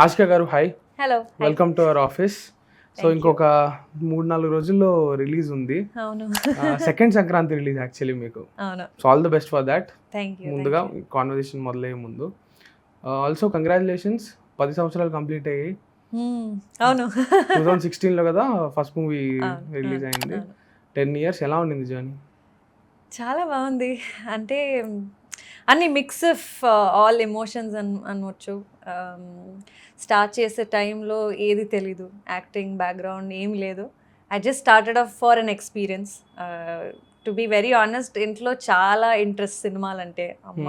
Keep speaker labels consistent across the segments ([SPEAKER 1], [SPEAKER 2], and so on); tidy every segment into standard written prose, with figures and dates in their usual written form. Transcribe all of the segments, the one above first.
[SPEAKER 1] ఆశిక గారు hi,
[SPEAKER 2] hello.
[SPEAKER 1] Welcome to our office. So ఇంకొక 3-4 రోజుల్లో రిలీజ్ ఉంది.
[SPEAKER 2] అవును.
[SPEAKER 1] సెకండ్ సంక్రాంతి రిలీజ్ యాక్చువల్లీ మీకు.
[SPEAKER 2] అవును.
[SPEAKER 1] So all the best for that.
[SPEAKER 2] Thank you.
[SPEAKER 1] ముందుగా కాన్వర్సేషన్ మొదలయ్యే ముందు ఆల్సో కంగ్రాచులేషన్స్, 10 సంవత్సరాలు కంప్లీట్ అయ్యాయి.
[SPEAKER 2] అవును.
[SPEAKER 1] 2016లో కదా ఫస్ట్ మూవీ రిలీజ్ అయింది. 10 years ఎలా ఉండింది జర్నీ?
[SPEAKER 2] చాలా బాగుంది. అంటే అన్ని మిక్స్ ఆఫ్ ఆల్ ఎమోషన్స్ అనవచ్చు. స్టార్ట్ చేసే టైంలో ఏది తెలీదు, యాక్టింగ్ బ్యాక్గ్రౌండ్ ఏం లేదు. I just started off for an experience. To be very honest, ఇంట్లో చాలా ఇంట్రెస్ట్ సినిమాలంటే. అమ్మ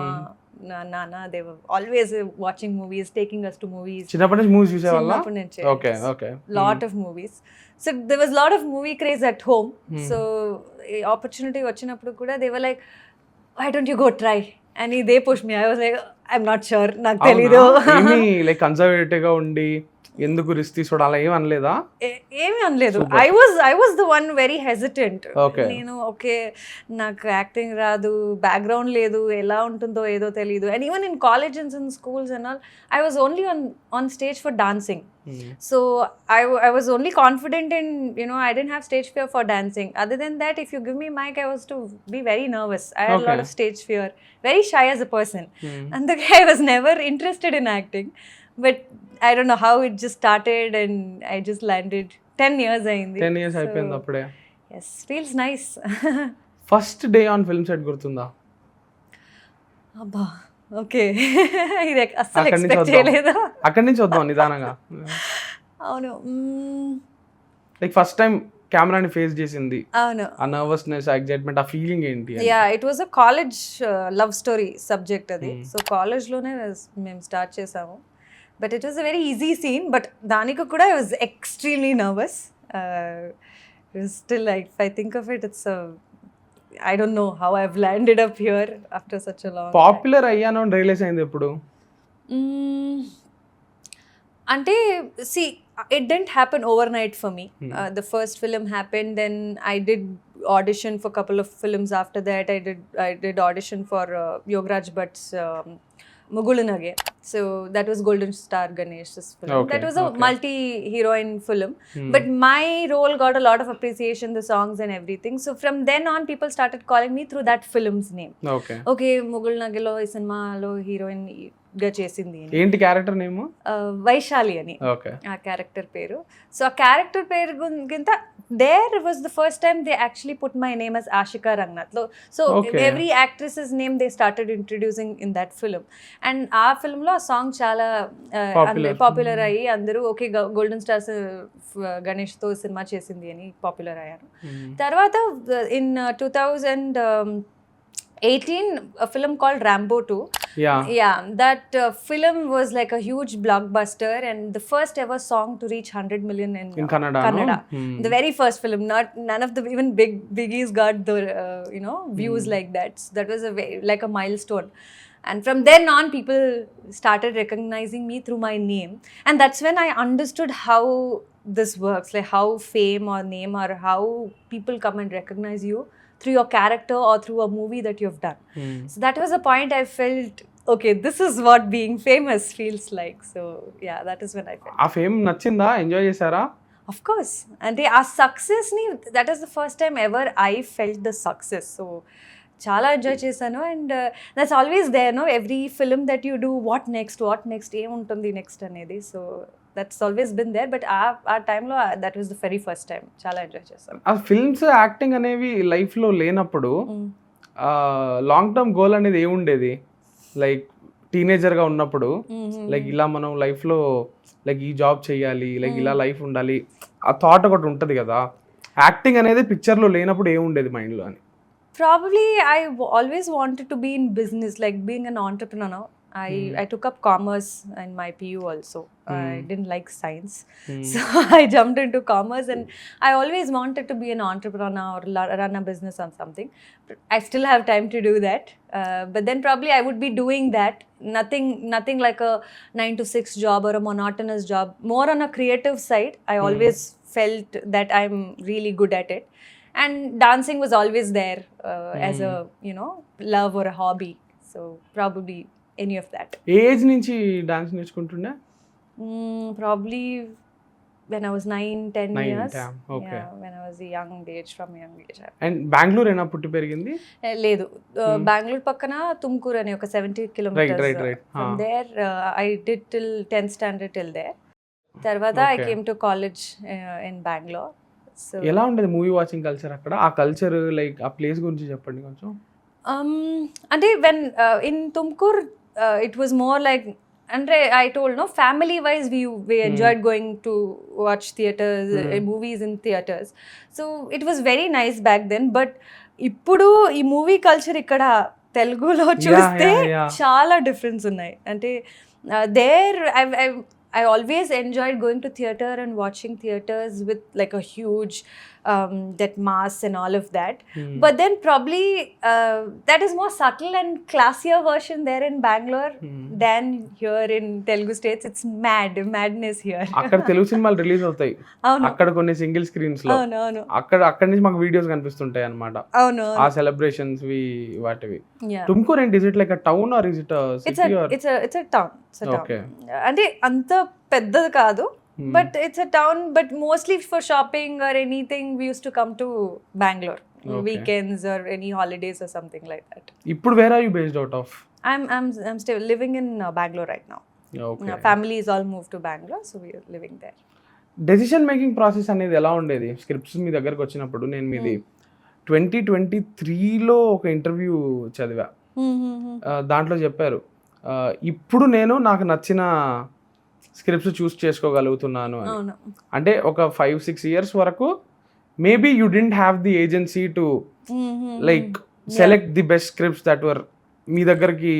[SPEAKER 2] నాన్న they always watching movies, taking us to movies.
[SPEAKER 1] చిన్నప్పటి నుంచి మూవీస్ చూసేవాళ్ళా?
[SPEAKER 2] చిన్నప్పటి నుంచి.
[SPEAKER 1] Okay okay.
[SPEAKER 2] Lot of movies. So there was lot of movie craze at home. So opportunity వచ్చినప్పుడు కూడా they were like, why don't you go try? And they pushed me. I was like, I'm not sure, నాకు తెలీదు.
[SPEAKER 1] ఏమీ like conservative గా ఉండి ఎందుకు risk తీసుకోవడం అలా ఏం అనలేదా?
[SPEAKER 2] ఏమీ అనలేదు. I was the one very hesitant. నేను ఓకే నాకు యాక్టింగ్ రాదు, బ్యాక్గ్రౌండ్ లేదు, ఎలా ఉంటుందో ఏదో తెలీదు. And even in colleges and schools and all I was only on stage for dancing. So I was only confident in, I didn't have stage fear for dancing. Other than that, if you give me mic, I was to be very nervous. I had a lot of stage fear, very shy as a person. And I was never interested in acting. But I don't know how it just started and I just landed. 10 years అయింది.
[SPEAKER 1] 10 years అయిపోయింది అప్పుడే.
[SPEAKER 2] Yes, feels nice.
[SPEAKER 1] First day on film set గుర్తుందా?
[SPEAKER 2] అబ్బా okay. ఇది అస్సలు expect చేయలేదు.
[SPEAKER 1] అక్కడి నుంచి వద్దాం నిదానంగా.
[SPEAKER 2] అవును.
[SPEAKER 1] లైక్ ఫస్ట్ టైం కెమెరాని ఫేస్ చేసింది.
[SPEAKER 2] అవును.
[SPEAKER 1] ఆ నర్వస్నెస్, ఆ ఎక్సైట్మెంట్, ఆ ఫీలింగ్ ఏంటి?
[SPEAKER 2] Yeah, it was a college love story subject అది. సో కాలేజ్లోనే మేము స్టార్ట్ చేసాము. But it was a very easy scene. But దానికి కూడా I was extremely nervous. Still if I think of it, it's I don't know how I've landed up here after such a long
[SPEAKER 1] popular అయ్యాను అని realise అయింది ఎప్పుడు?
[SPEAKER 2] అంటే see, it didn't happen overnight for me. The first film happened, then I did audition for a couple of films after that. I did audition for Yogaraj Bhatt's Mugulunage. So that was Golden Star Ganesh's film.
[SPEAKER 1] Okay,
[SPEAKER 2] that was a multi-heroine film. But my role got a lot of appreciation, the songs and everything. So from then on, people started calling me through that film's name. Okay, Mugulunagelo ఈ సినిమాలో heroine గా చేసింది.
[SPEAKER 1] ఏంటి character name?
[SPEAKER 2] Vaishali అని ఆ character పేరు. So ఆ character పేరు కింద there was the first time they actually put my name as Ashika Ranganath. So every actress's name they started introducing in that film. And ఆ film లో ఆ సాంగ్ చాలా పాపులర్ అయ్యి అందరూ ఓకే గోల్డెన్ స్టార్స్ గణేష్ తో cinema చేసింది అని popular అయ్యారు. తర్వాత in 2018 a film called Rambo 2. Yeah, that film was like a huge blockbuster and the first ever song to reach 100 million in Kannada. No? The very first film. None of the even biggies got the views like that. So that was like a milestone. And from then on, people started recognizing me through my name. And that's when I understood how this works, like how fame or name or how people come and recognize you through your character or through a movie that you've done. So that was the point I felt, okay, this is what being famous feels like. So yeah, that is when I felt.
[SPEAKER 1] ఆ fame నచ్చిందా? Enjoy చేశారా?
[SPEAKER 2] Of course. అంటే ఆ సక్సెస్ని, that is the first time ever I felt the success. So చాలా enjoy చేశాను. And that's always there, no every film that you do, what next ఏముంటుంది next అనేది. So that's always been there. But ఆ టైంలో that was the very first time చాలా enjoy చేశాను.
[SPEAKER 1] ఆ films, acting అనేవి లైఫ్లో లేనప్పుడు లాంగ్ టర్మ్ గోల్ అనేది ఏముండేది? లైక్ టీనేజర్గా ఉన్నప్పుడు లైక్ ఇలా మనం లైఫ్లో లైక్ ఈ జాబ్ చేయాలి, లైక్ ఇలా లైఫ్ ఉండాలి, ఆ థాట్ ఒకటి ఉంటుంది కదా. యాక్టింగ్ అనేది పిక్చర్లో లేనప్పుడు ఏముండేది మైండ్లో అని?
[SPEAKER 2] Probably I always wanted to be in business, like being an entrepreneur. I took up commerce in my PU also. I didn't like science. So I jumped into commerce and I always wanted to be an entrepreneur or run a business on something. But I still have time to do that. But then probably I would be doing that. Nothing like a 9 to 6 job or a monotonous job. More on a creative side. I always felt that I'm really good at it. And dancing was always there as a love or a hobby. So probably any of that.
[SPEAKER 1] A age నుంచి dance నేర్చుకుంటుండే?
[SPEAKER 2] Probably when I was 9-10 years.
[SPEAKER 1] Okay.
[SPEAKER 2] Yeah, when I was a young age, from a young age.
[SPEAKER 1] And Bengaluru ఏనా పుట్టి పెరిగింది?
[SPEAKER 2] లేదు, బెంగళూరు పక్కన తుమ్కూరు అని ఒక 70 kilometers.
[SPEAKER 1] Right.
[SPEAKER 2] From there, I did till 10th standard till there. తర్వాత I came to college in Bangalore. So
[SPEAKER 1] ఎలా ఉండేది మూవీ వాచింగ్ కల్చర్ అక్కడ? ఆ కల్చర్ లైక్ ఆ ప్లేస్ గురించి చెప్పండి కొంచెం.
[SPEAKER 2] అంటే when in Tumkur it was more like, అంటే I told no, family wise we enjoyed going to watch theaters, movies in theaters. So it was very nice back then. But ఇప్పుడు ఈ movie culture ఇక్కడ తెలుగులో చూస్తే చాలా డిఫరెన్స్ ఉన్నాయి. అంటే there I always enjoyed going to theater and watching theaters with like a huge that mass and all of that. But then probably that is more subtle and classier version there in Bangalore than here in Telugu states. It's madness here.
[SPEAKER 1] అక్కడ తెలుగు సినిమాలు release అవుతాయి, అక్కడ కొన్ని single screens లో, అక్కడ నుంచి మాకు videos కనిపిస్తుంటాయి అన్నమాట. ఆ సెలబ్రేషన్స్ వాటివి. తుమ్కూరు ఏంటి? Is it like a town or is it a city or?
[SPEAKER 2] It's a town. అంటే అంత పెద్దది కాదు, but it's a town, but mostly for shopping or anything we used to come to Bangalore weekends or any holidays or something like that.
[SPEAKER 1] ఇప్పుడు where are you based out of?
[SPEAKER 2] I'm still living in Bangalore right now.
[SPEAKER 1] Okay.
[SPEAKER 2] Family is all moved to Bangalore, so we are living there.
[SPEAKER 1] Decision making process అనేది ఎలా ఉండేది? Scripts మీ దగ్గరకు వచ్చినప్పుడు నేను మీది 2023లో ఒక interview చదివా, దాంట్లో చెప్పారు ఇప్పుడు నేను నాకు నచ్చిన స్క్రిప్ట్స్ చూస్ చేసుకోగలుగుతున్నాను అని. అంటే ఒక 5-6 years వరకు maybe you didn't have the agency to like select the best scripts that were మీ దగ్గరికి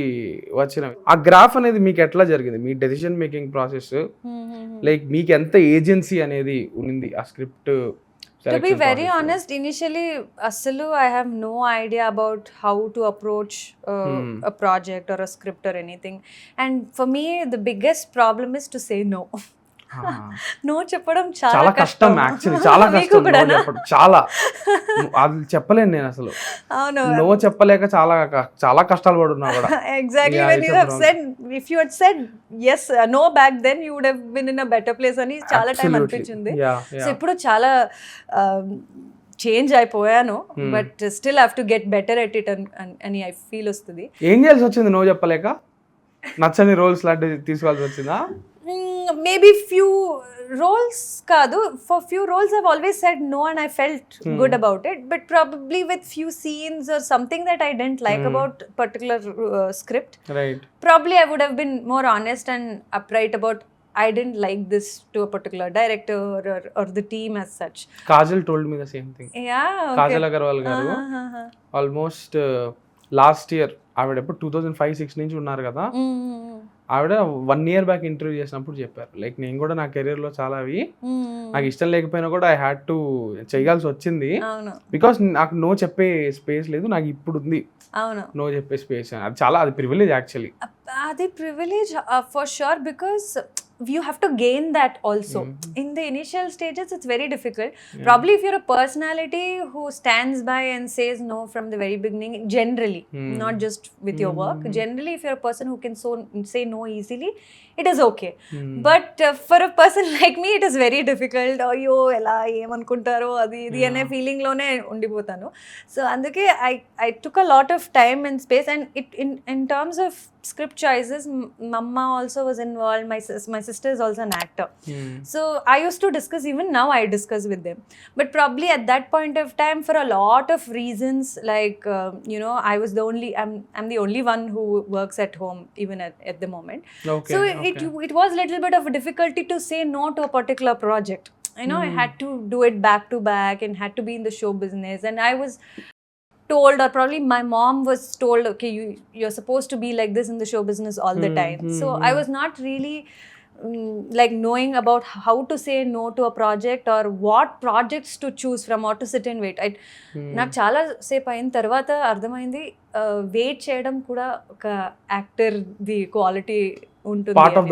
[SPEAKER 1] వచ్చినవి. ఆ గ్రాఫ్ అనేది మీకు ఎట్లా జరిగింది? మీ డెసిషన్ మేకింగ్ ప్రాసెస్ లైక్ మీకు ఎంత ఏజెన్సీ అనేది ఉంది ఆ స్క్రిప్ట్?
[SPEAKER 2] To be very honest, initially asalu I have no idea about how to approach a project or a script or anything. And for me the biggest problem is to say no. No చెప్పడం
[SPEAKER 1] చాలా కష్టం actually, చాలా కష్టం no చెప్పడం. చాలా అది చెప్పలేను నేను అసలు. నో చెప్పలేక చాలా కష్టాలు పడున్నా కూడా.
[SPEAKER 2] Exactly, when you have said, if you had said yes no back then you would have been in a better place అని చాలా టైం అనిపించింది. సో ఇప్పుడు చాలా చేంజ్ అయిపోయాను, but still have to get better at it అని I feel వస్తుంది.
[SPEAKER 1] ఏం చేయాల్సి వచ్చింది నో చెప్పలేక? నచ్చని రోల్స్ లాంటివి తీసుకోవాల్సి వచ్చిందా?
[SPEAKER 2] Maybe few roles kaadu, for few roles I've always said no and I felt good about it, but probably with few scenes or something that I didn't like about particular script,
[SPEAKER 1] right,
[SPEAKER 2] probably I would have been more honest and upright about I didn't like this to a particular director or the team as such.
[SPEAKER 1] Kajal told me the same thing.
[SPEAKER 2] Yeah, okay.
[SPEAKER 1] Kajal Agarwal garu almost last year ఆవిడ ఎప్పుడు 2005-06 నుంచి ఉన్నారు కదా, ఆవిడ 1 year back interview చేసినప్పుడు చెప్పారు like నేను కూడా నా కెరీర్ లో చాలా అవి నాకు ఇష్టం లేకపోయినా కూడా ఐ హ్యాడ్ టు చేయాల్సి వచ్చింది, బికాస్ నాకు నో చెప్పే స్పేస్ లేదు, నాకు ఇప్పుడు ఉంది నో చెప్పే స్పేస్. అది చాలా, అది ప్రివిలేజ్ యాక్చువల్లీ.
[SPEAKER 2] అది privilege for sure, because you have to gain that also. In the initial stages it's very difficult. Probably if you're a personality who stands by and says no from the very beginning, generally, not just with your work, generally if you're a person who can say no easily, it is okay. But for a person like me it is very difficult. Ayyo ela em anukuntaro adi idi ane feeling lone undipotanu. So anduke I took a lot of time and space, and it in terms of script choices, mama also was involved, my sister is also an actor. So I used to discuss, even now I discuss with them, but probably at that point of time for a lot of reasons, like I was the only, I'm the only one who works at home even at the moment. So it was little bit of a difficulty to say no to a particular project. I had to do it back to back and had to be in the show business, and I was told, or probably my mom was told, okay, you're supposed to be like this in the show business all the time. So I was not really like knowing about how to say no to a project or what projects to choose from or to sit and wait. నాకు చాలా సేపు అయిన తర్వాత అర్థమైంది wait చేయడం కూడా ఒక actor ది క్వాలిటీ ఉంటుంది, part of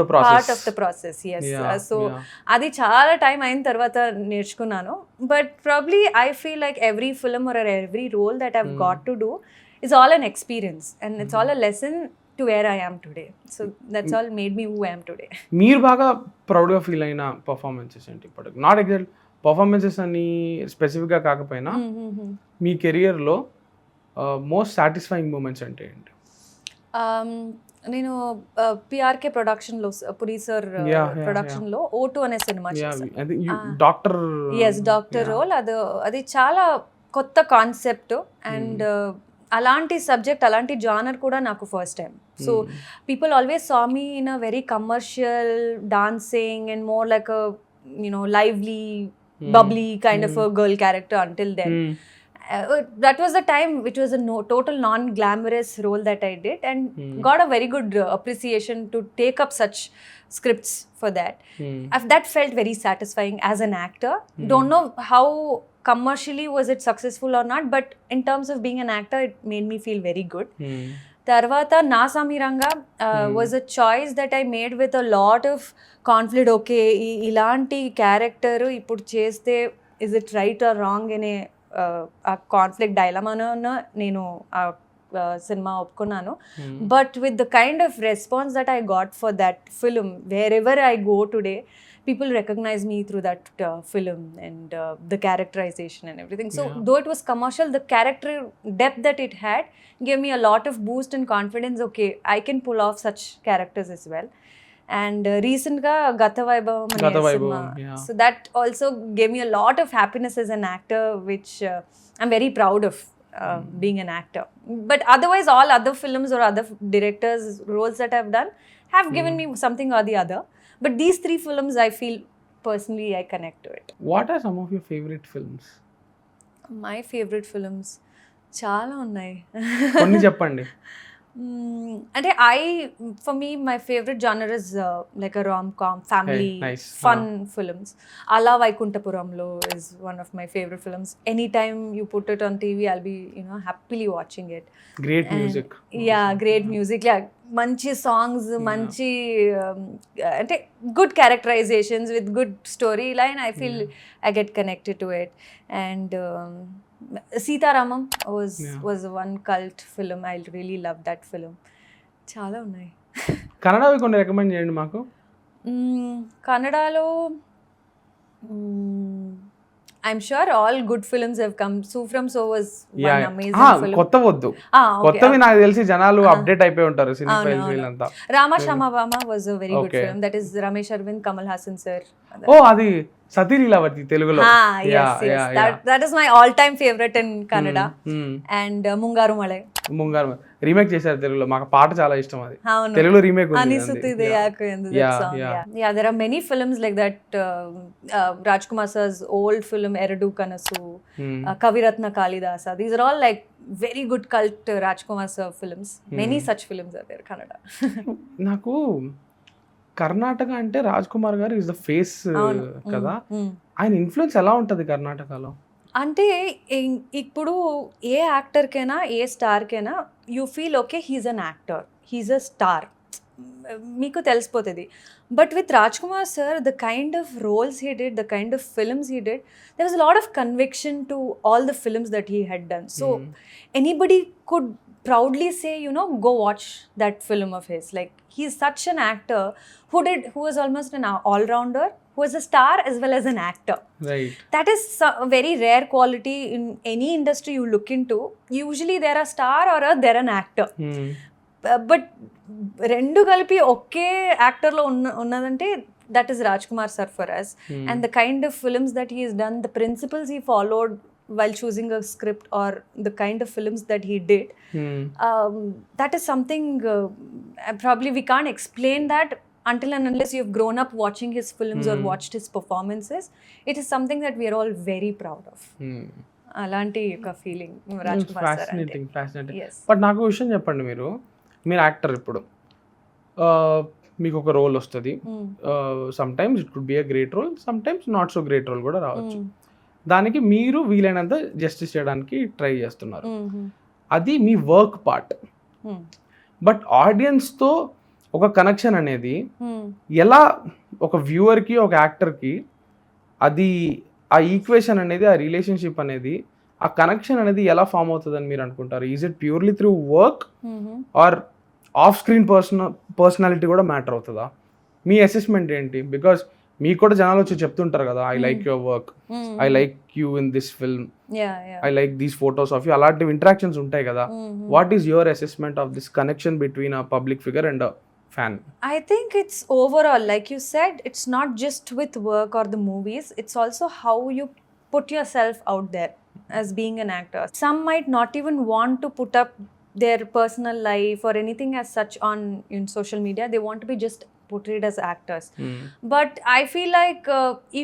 [SPEAKER 2] the process. Yes, so అది చాలా టైం అయిన తర్వాత నేర్చుకున్నాను. But probably I feel like every film or every role that I've got to do is all an experience and it's all a lesson to where I am today. So that's all made me who I am today.
[SPEAKER 1] మీరు బాగా ప్రౌడ్గా feel అయిన performances ఏంటి ఇప్పుడు? Not exact performances అని స్పెసిఫిక్గా కాకపోయినా మీ కెరియర్లో మోస్ట్ సాటిస్ఫైయింగ్ మూమెంట్స్ అంటే ఏంటి?
[SPEAKER 2] నేను పిఆర్కే ప్రొడక్షన్లో పురి సార్ ప్రొడక్షన్లో O2 అనే సినిమా చేశాను. Doctor role. అది చాలా కొత్త కాన్సెప్ట్ అండ్ అలాంటి సబ్జెక్ట్, అలాంటి జానర్ కూడా నాకు first time. So people always saw me in a very commercial dancing and more like lively, bubbly kind of a girl character until then. That was the time which was a total non-glamorous role that I did, and got a very good appreciation to take up such scripts for that. That felt very satisfying as an actor. Don't know how commercially was it successful or not, but in terms of being an actor, it made me feel very good. తర్వాత నా సమీరంగా was a choice that I made with a lot of conflict. Okay, ఇలాంటి character ఇప్పుడు చేస్తే is it right or wrong అనే ఆ conflict డైలమాను నేను ఆ సినిమా ఒప్పుకున్నాను. But with the kind of response that I got for that film, wherever I go today, people recognize me through that film and the characterization and everything. So though it was commercial, the character depth that it had gave me a lot of boost and confidence. Okay, I can pull off such characters as well. And recent ga Gata Vaibhavam, so that also gave me a lot of happiness as an actor, which I'm very proud of being an actor. But otherwise all other films or other directors roles that I've done have given me something or the other. But these three films, I feel personally I connect to it.
[SPEAKER 1] What are some of your favorite films?
[SPEAKER 2] My favorite films చాలా ఉన్నాయి.
[SPEAKER 1] కొన్ని చెప్పండి.
[SPEAKER 2] అంటే for me my favorite genre is like a rom-com, family, fun films. Ala Vaikuntapuramlo is one of my favorite films. Anytime you put it on TV, I'll be happily watching it.
[SPEAKER 1] Great music.
[SPEAKER 2] Great music. మంచి songs, మంచి అంటే good characterisations with good story line. I feel I get connected to it. And Sita Ramam was one cult film. I really love that film. చాలా ఉన్నాయి.
[SPEAKER 1] కన్నడవి కొన్ని recommend చేయండి మాకు.
[SPEAKER 2] కన్నడలో I'm sure all good films have come. So from So was one amazing film.
[SPEAKER 1] కొత్త వద్దు, కొత్తవి నాకు తెలిసి జనాలు అప్డేట్ అయిపోయి ఉంటారు. సినీ ఫైల్స్ వీళ్ళంతా.
[SPEAKER 2] Rama Shama Bama was a very good film. That is Ramesh Arvind, Kamal Hassan sir.
[SPEAKER 1] అది సతీ లీలావతి తెలుగులో.
[SPEAKER 2] That is my all time favorite in Kannada. And Mungaru Malai.
[SPEAKER 1] ముంగారు remake చేశారు తెలుగులో. మాకు పాట చాలా ఇష్టం. అది తెలుగులో రీమేక్ ఉంది.
[SPEAKER 2] There are many films like that. Rajkumar sir's old film Eradu Kanasu, Kaviratna Kalidasa. These are all like very good cult Rajkumar sir films. Many such films are there Kannada.
[SPEAKER 1] నాకు కర్ణాటక అంటే రాజ్ కుమార్ గారు is the face కదా. ఆయన influence ఎలా ఉంటుంది కర్ణాటకలో?
[SPEAKER 2] అంటే ఇప్పుడు ఏ యాక్టర్కైనా, ఏ స్టార్కైనా you feel okay he's an actor, he's a star, మీకు తెలిసిపోతుంది. But with Raj Kumar sir, the kind of roles he did, the kind of films he did, there was a lot of conviction to all the films that he had done. So anybody could proudly say, go watch that film of his. Like, he's such an actor who was almost an all-rounder, who was a star as well as an actor.
[SPEAKER 1] Right.
[SPEAKER 2] That is a very rare quality in any industry you look into. Usually they're a star or they're an actor. But rendu kalpi okke actor lo unnadante, that is Rajkumar sir for us. And the kind of films that he has done, the principles he followed while choosing a script or the kind of films that he did, that is something probably we can't explain that until and unless you've grown up watching his films or watched his performances. It is something that we are all very proud of. అలాంటి ఒక feeling Rajkumar sir.
[SPEAKER 1] Fascinating. But నాకు విషయం చెప్పండి, మీరు actor, ఇప్పుడు మీకు ఒక role వస్తుంది. Sometimes it could be a great role, sometimes not so great role కూడా రావచ్చు. దానికి మీరు వీలైనంత జస్టిస్ చేయడానికి ట్రై చేస్తున్నారు. అది మీ వర్క్ పార్ట్. బట్ ఆడియన్స్తో ఒక కనెక్షన్ అనేది ఎలా, ఒక వ్యూవర్కి, ఒక యాక్టర్కి, అది ఆ ఈక్వేషన్ అనేది, ఆ రిలేషన్షిప్ అనేది, ఆ కనెక్షన్ అనేది ఎలా ఫామ్ అవుతుందని మీరు అనుకుంటారు? Is it purely through work or off screen personality కూడా మ్యాటర్ అవుతుందా? మీ అసెస్మెంట్ ఏంటి? బికాస్ మీకు కూడా జనాలు వచ్చి చెప్తుంటారు కదా, I like your work, I like you in this film, I like these photos of you, అలాంటివి ఇంటరాక్షన్స్ ఉంటాయి కదా. What is your assessment of this connection between a public figure and a fan?
[SPEAKER 2] I think it's overall, like you said, it's not just with work or the movies, it's also how you put yourself out there as being an actor. Some might not even want to put up their personal life or anything as such on in social media. They want to be just portrayed as actors. But I feel like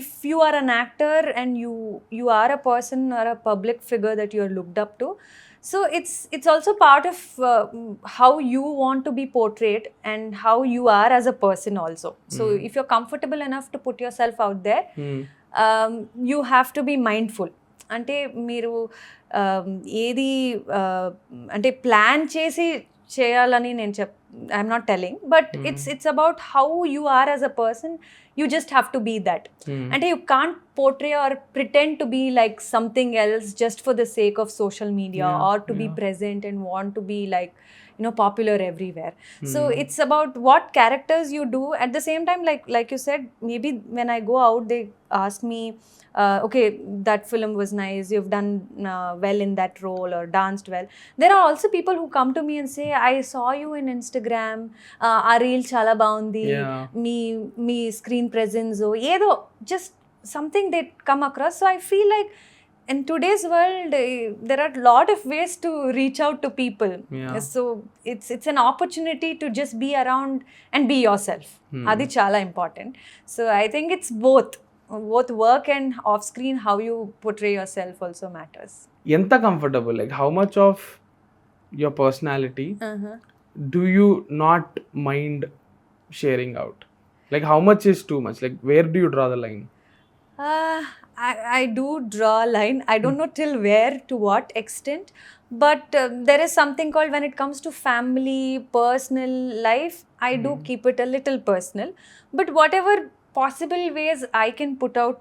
[SPEAKER 2] if you are an actor and you are a person or a public figure that you are looked up to, so it's also part of how you want to be portrayed and how you are as a person also. So if you're comfortable enough to put yourself out there, you have to be mindful. అంటే మీరు ఏది అంటే plan చేసి చేయాలని నేను I'm not telling, but it's about how you are as a person. You just have to be that. And you can't portray or pretend to be like something else just for the sake of social media or to be present and want to be like, you know, popular everywhere. So it's about what characters you do. At the same time, like you said, maybe when I go out, they ask me, okay, that film was nice, you've done well in that role or danced well. There are also people who come to me and say, I saw you in Instagram, aa reel chala baundi, me screen presence o edo just something they come across. So I feel like in today's world there are a lot of ways to reach out to people. So it's an opportunity to just be around and be yourself. Adi chala important. So I think it's both work and off screen, how you portray yourself also matters.
[SPEAKER 1] Enta comfortable, like how much of your personality do you not mind sharing out? Like how much is too much? Like where do you draw the line?
[SPEAKER 2] I do draw a line. I don't know till where, to what extent, but there is something called, when it comes to family, personal life, I do keep it a little personal. But whatever possible ways I can put out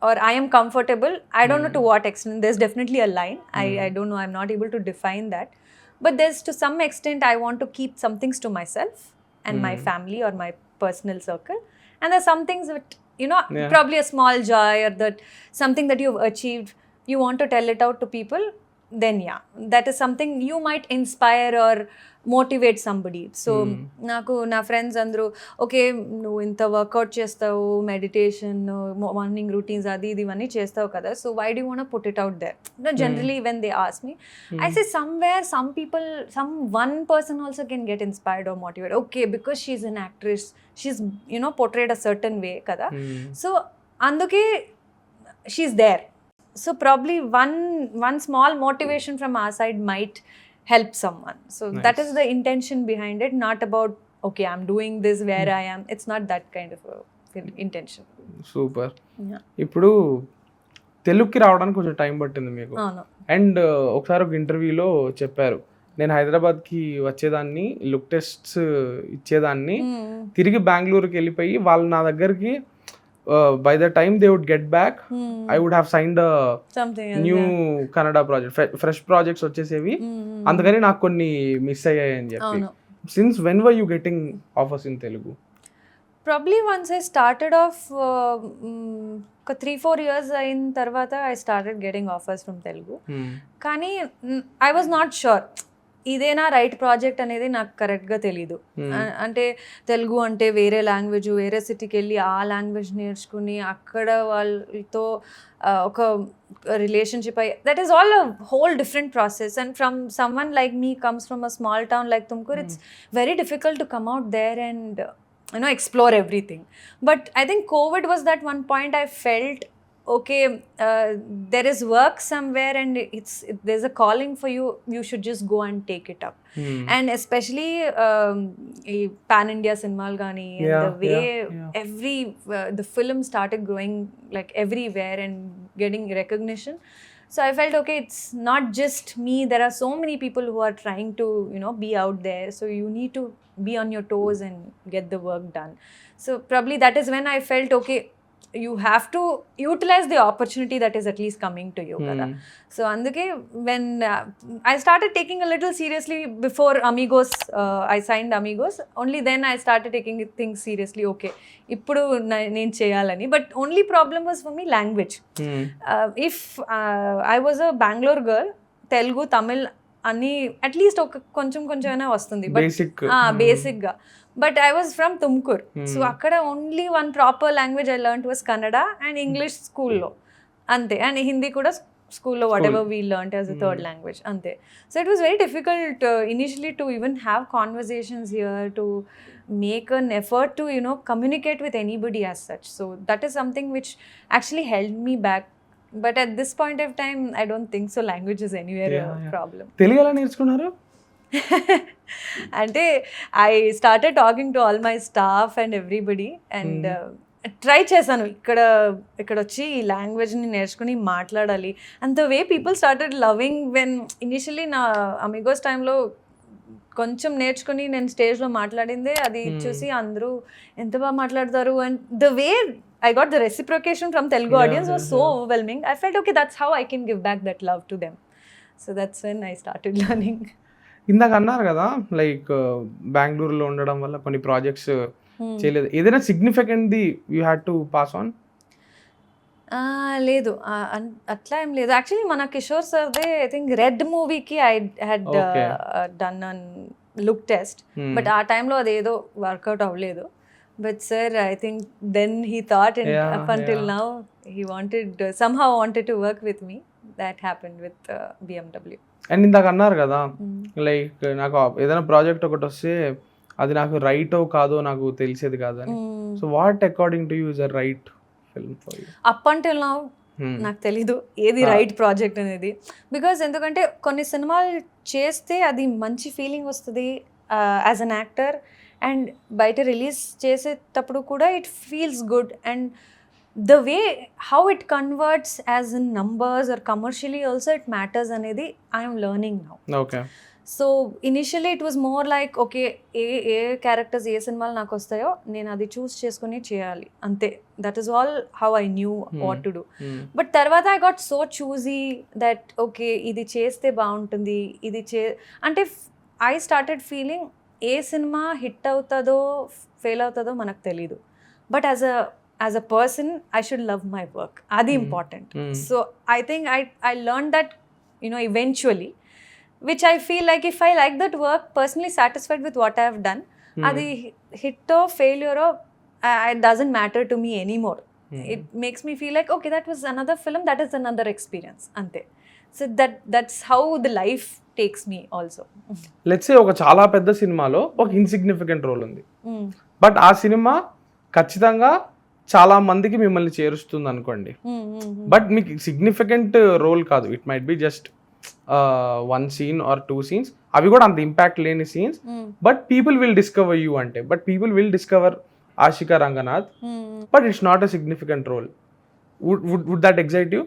[SPEAKER 2] or I am comfortable, I don't know to what extent. There's definitely a line. I don't know. I'm not able to define that. But there's, to some extent, I want to keep some things to myself and my family or my personal circle. And there's some things that, you know, probably a small joy or that something that you've achieved, you want to tell it out to people, then yeah, that is something you might inspire or motivate somebody. So నాకు నా friends అందరూ, okay నువ్వు ఇంత work out చేస్తావు, meditation, morning రూటీన్స్, అది ఇది ఇవన్నీ చేస్తావు కదా, so why do want put it out there? Generally when they ask me, I say somewhere some people, some one person also can get inspired or motivate. Okay, because she is an actress, she is you know portrayed a certain way కదా, so అందుకే she is there. So probably one small motivation from our side might help someone. So that is the intention behind it, not about, okay, I'm doing this where I am. It's not that kind of a intention.
[SPEAKER 1] Super. ఇప్పుడు తెలుగుకి రావడానికి కొంచెం time పట్టింది మీకు. And ఒకసారి ఒక ఇంటర్వ్యూలో చెప్పారు, నేను హైదరాబాద్కి వచ్చేదాన్ని, లుక్ టెస్ట్స్ ఇచ్చేదాన్ని, తిరిగి బెంగళూరుకి వెళ్ళిపోయి వాళ్ళు నా దగ్గరికి by the time they would get back, I would have signed a new Kannada project, fresh projects వచ్చేసేవి, అందుకని నాకు కొన్ని మిస్ అయ్యాయని చెప్పి. Since when were you getting offers in Telugu?
[SPEAKER 2] Probably once I started off, 3-4 years అయిన తర్వాత I started getting offers from Telugu. కానీ I was not sure ఇదేనా right project అనేది నాకు కరెక్ట్గా తెలీదు. అంటే తెలుగు అంటే వేరే లాంగ్వేజ్, వేరే సిటీకి వెళ్ళి ఆ లాంగ్వేజ్ నేర్చుకుని అక్కడ వాళ్ళతో ఒక రిలేషన్షిప్ అయ్యి, that is all a whole different process. And from someone like me comes from a small town like Tumkur, it's very difficult to come out there and explore everything. But I think COVID was that one point I felt, okay, there is work somewhere and there's a calling for you, you should just go and take it up. And especially pan India cinema gani, and the way every the film started growing like everywhere and getting recognition. So I felt, okay, it's not just me, there are so many people who are trying to, be out there, so you need to be on your toes and get the work done. So probably that is when I felt, okay, you have to utilize the opportunity that is at least coming to you kada. So అందుకే when I started taking a little seriously before Amigos, I signed Amigos, only then I started taking things seriously. Okay, ఇప్పుడు నేను చేయాలని. But only problem was for me language. If I was a Bangalore girl, Telugu, Tamil అని at least ఒక కొంచెం అయినా వస్తుంది, బేసిక్గా. But I was from Tumkur, so అక్కడ only one proper language I learn was Kannada and English స్కూల్లో అంతే, అండ్ హిందీ కూడా స్కూల్లో whatever we learn as a third language అంతే. So it was very difficult initially to even have conversations here, to make an effort to communicate with anybody as such. So that is something which actually held me back. But at this point of time, I don't think so language is anywhere a problem.
[SPEAKER 1] Telugu ఎలా నేర్చుకున్నారు?
[SPEAKER 2] అంటే I started talking to all my staff and everybody and try చేశాను ఇక్కడ వచ్చి ఈ లాంగ్వేజ్ని నేర్చుకుని మాట్లాడాలి. And the way people started loving when initially నా అమిగోస్ టైంలో కొంచెం నేర్చుకుని నేను స్టేజ్లో మాట్లాడిందే అది చూసి అందరూ ఎంత బాగా మాట్లాడతారు. And the way I got the reciprocation from Telugu audience was so overwhelming. I felt, okay, that's how I can give back that love to them. So that's when I started learning.
[SPEAKER 1] ఇందాక అన్నారు కదా like బెంగళూరులో ఉండడం వల్ల కొన్ని projects చేయలేదు, ఏదైనా సిగ్నిఫికెంట్ది you had to pass on?
[SPEAKER 2] లేదు, అట్లా ఏం లేదు. యాక్చువల్లీ మన కిషోర్ సార్దే ఐ థింక్ రెడ్ మూవీకి I had done an look test, but ఆ టైంలో అదేదో వర్కౌట్ అవ్వలేదు. But sir, I think then he thought, and up until now, he somehow wanted to work with me. That happened with BMW.
[SPEAKER 1] And ఇందాక అన్నారు కదా like నాకు ఏదైనా project ఒకటి వస్తే అది నాకు రైటో కాదో నాకు తెలిసేది కాదని. So what according to you is a right film for you?
[SPEAKER 2] Up until now నాకు తెలీదు ఏది రైట్ ప్రాజెక్ట్ అనేది. బికాజ్ ఎందుకంటే కొన్ని సినిమాలు చేస్తే అది మంచి ఫీలింగ్ వస్తుంది యాజ్ అన్ యాక్టర్, అండ్ బయట రిలీజ్ చేసేటప్పుడు కూడా it feels good, and the way how it converts as in numbers or commercially also it matters అనేది I'm learning now.
[SPEAKER 1] Okay.
[SPEAKER 2] So initially it was more like okay, ఏ characters ఏ సినిమాలు నాకు వస్తాయో నేను అది చూస్ చేసుకుని చేయాలి అంతే. That is all how I knew what to do. But తర్వాత I got so choosy that okay ఇది చేస్తే బాగుంటుంది, ఇది అంటే ఐ స్టార్టెడ్ ఫీలింగ్ ఏ సినిమా హిట్ అవుతుందో ఫెయిల్ అవుతుందో మనకు తెలీదు, but as a person I should love my work, అది important. So I think I learn that eventually, which I feel like if I like that work, personally satisfied with what I have done, adi hit or failure or it doesn't matter to me anymore. It makes me feel like okay, that was another film, that is another experience ante. So that's how the life takes me also.
[SPEAKER 1] Let's say ఒక చాలా పెద్ద సినిమాలో ఒక insignificant role ఉంది, but ఆ సినిమా ఖచ్చితంగా చాలా మందికి మిమ్మల్ని చేరుస్తుంది అనుకోండి, బట్ మీకు సిగ్నిఫికెంట్ రోల్ కాదు, it might be just one scene or two scenes, అవి కూడా అంత ఇంపాక్ట్ లేని scenes, but people will discover you అంటే, but people will discover Ashika Ranganath, but it's not a significant role. Would that excite you?